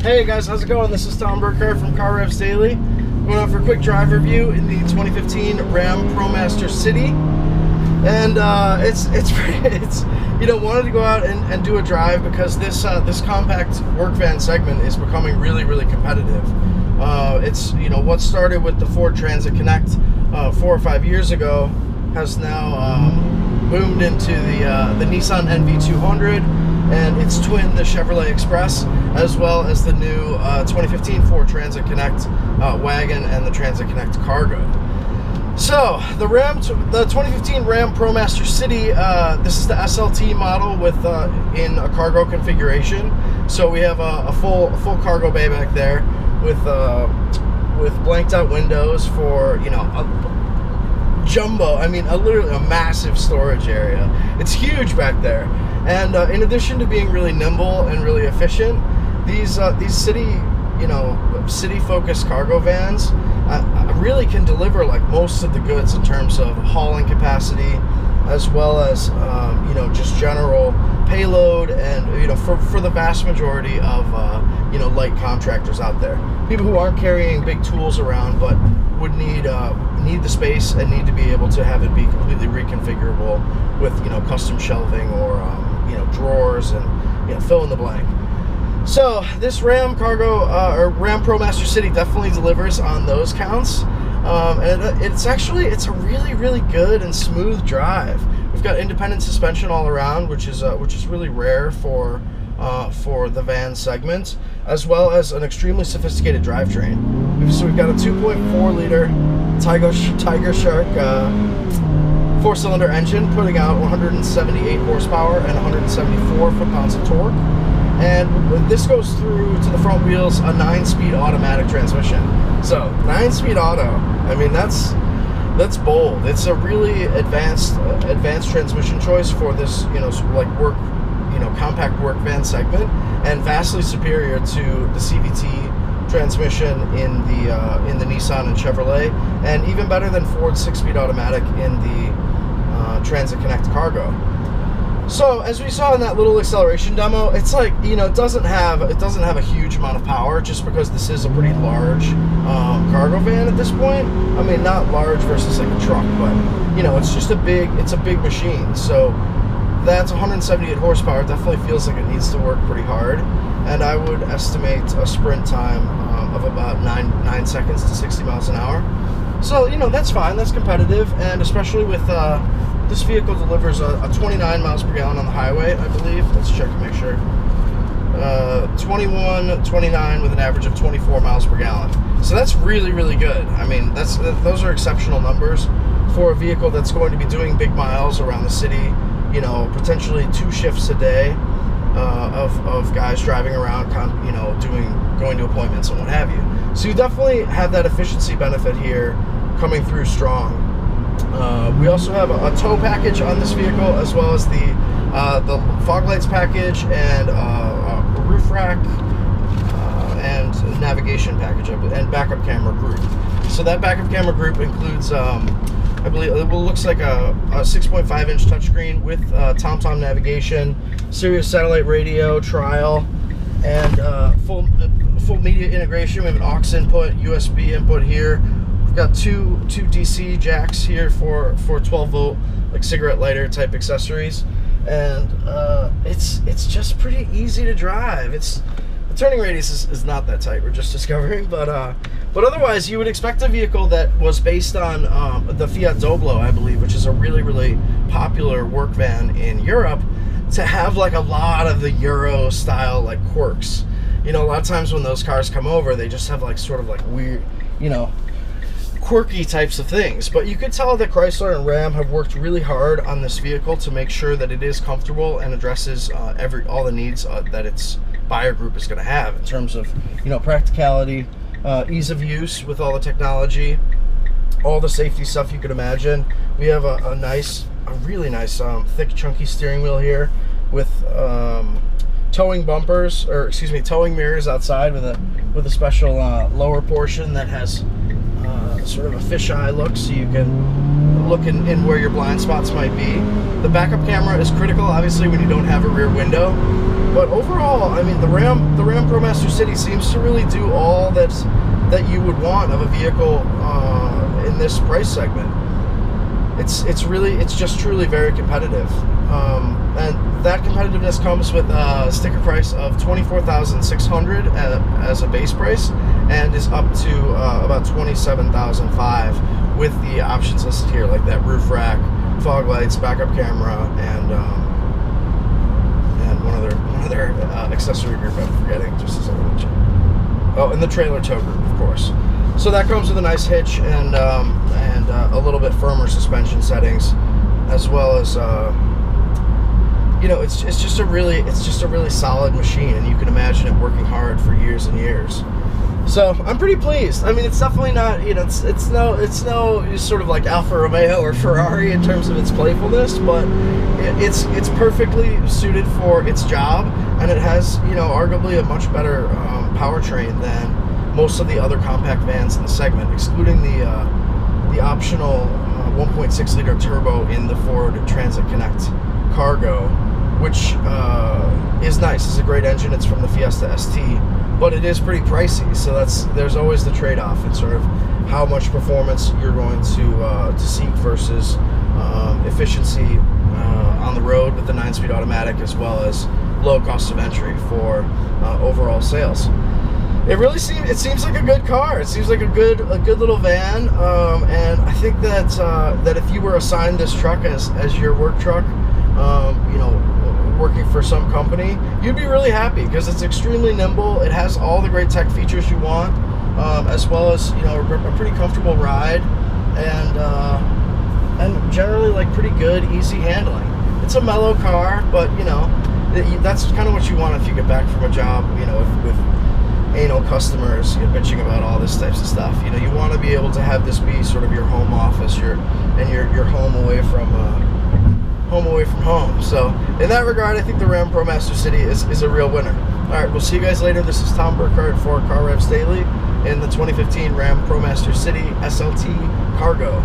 Hey guys, how's it going? This is Tom Burkart from Car-Revs Daily. Going out for a quick drive review in the 2015 Ram ProMaster City. And wanted to go out and do a drive because this compact work van segment is becoming really competitive. It's what started with the Ford Transit Connect 4 or 5 years ago has now boomed into the Nissan NV200 and its twin, the Chevrolet Express, as well as the new 2015 Ford Transit Connect wagon and the Transit Connect Cargo. So the 2015 Ram ProMaster City, this is the SLT model with in a cargo configuration. So we have a full cargo bay back there with blanked out windows for jumbo. I mean, literally a massive storage area. It's huge back there. And in addition to being really nimble and really efficient, these city-focused cargo vans really can deliver like most of the goods in terms of hauling capacity, as well as just general payload, and for the vast majority of light contractors out there, people who aren't carrying big tools around but would need the space and need to be able to have it be completely reconfigurable with custom shelving or drawers and fill in the blank. So this Ram Cargo or Ram ProMaster City definitely delivers on those counts, and it's a really good and smooth drive. We've got independent suspension all around, which is really rare for the van segment, as well as an extremely sophisticated drivetrain. So we've got a 2.4 liter Tiger Shark 4-cylinder engine putting out 178 horsepower and 174 foot-pounds of torque. And this goes through to the front wheels a 9-speed automatic transmission. So 9-speed auto, I mean that's bold. It's a really advanced transmission choice for this compact work van segment, and vastly superior to the CVT transmission in the Nissan and Chevrolet, and even better than Ford's 6-speed automatic in the Transit Connect Cargo. So as we saw in that little acceleration demo, it's like it doesn't have a huge amount of power, just because this is a pretty large cargo van at this point. I mean, not large versus like a truck, but it's a big machine. So that's 178 horsepower. Definitely feels like it needs to work pretty hard, and I would estimate a sprint time of about 9 seconds to 60 miles an hour. So that's fine. That's competitive, and especially with this vehicle delivers a 29 miles per gallon on the highway, I believe. Let's check to make sure. 29 with an average of 24 miles per gallon. So that's really good. I mean, those are exceptional numbers for a vehicle that's going to be doing big miles around the city. Potentially 2 shifts a day of guys driving around, going to appointments and what have you. So you definitely have that efficiency benefit here coming through strong. We also have a tow package on this vehicle, as well as the fog lights package and a roof rack and navigation package and backup camera group. So that backup camera group includes, I believe it looks like a 6.5-inch touchscreen with TomTom navigation, Sirius satellite radio, trial, and full media integration. We have an aux input, USB input here. We've got two DC jacks here for 12-volt like cigarette lighter type accessories, and it's just pretty easy to drive. The turning radius is not that tight, we're just discovering, but otherwise you would expect a vehicle that was based on the Fiat Doblo, I believe, which is a really popular work van in Europe, to have like a lot of the Euro style like quirks. A lot of times when those cars come over, they just have like sort of like weird, quirky types of things. But you could tell that Chrysler and Ram have worked really hard on this vehicle to make sure that it is comfortable and addresses all the needs that its buyer group is going to have in terms of practicality, ease of use with all the technology, all the safety stuff you could imagine. We have a really nice thick chunky steering wheel here with towing mirrors outside with a special lower portion that has sort of a fisheye look, so you can look in where your blind spots might be. The backup camera is critical, obviously, when you don't have a rear window. But overall, I mean, the Ram ProMaster City seems to really do all that you would want of a vehicle in this price segment. It's just truly very competitive, and that competitiveness comes with a sticker price of $24,600 as a base price, and is up to about $27,500 with the options listed here, like that roof rack, fog lights, backup camera, and one other accessory group I'm forgetting just as I mentioned. Oh, and the trailer tow group, of course. So that comes with a nice hitch and a little bit firmer suspension settings, as well as you know, it's just a really solid machine, and you can imagine it working hard for years and years. So I'm pretty pleased. I mean, it's definitely not, you know, it's no sort of like Alfa Romeo or Ferrari in terms of its playfulness, but it's perfectly suited for its job, and it has, you know, arguably a much better powertrain than most of the other compact vans in the segment, excluding the optional 1.6 liter turbo in the Ford Transit Connect Cargo, which is nice. It's a great engine. It's from the Fiesta ST, but it is pretty pricey. So there's always the trade-off in sort of how much performance you're going to seek versus efficiency on the road with the 9-speed automatic, as well as low cost of entry for overall sales. It seems like a good car. It seems like a good little van, and I think that that if you were assigned this truck as your work truck, you know, working for some company, you'd be really happy because it's extremely nimble. It has all the great tech features you want, as well as, you know, a pretty comfortable ride, and generally like pretty good, easy handling. It's a mellow car, but you know, that's kind of what you want if you get back from a job, you know, with anal customers, you know, bitching about all this types of stuff. You know, you want to be able to have this be sort of your home office, your home away from home. So in that regard, I think the Ram ProMaster City is a real winner. All right, we'll see you guys later. This is Tom Burkart for Car Revs Daily in the 2015 Ram ProMaster City SLT Cargo.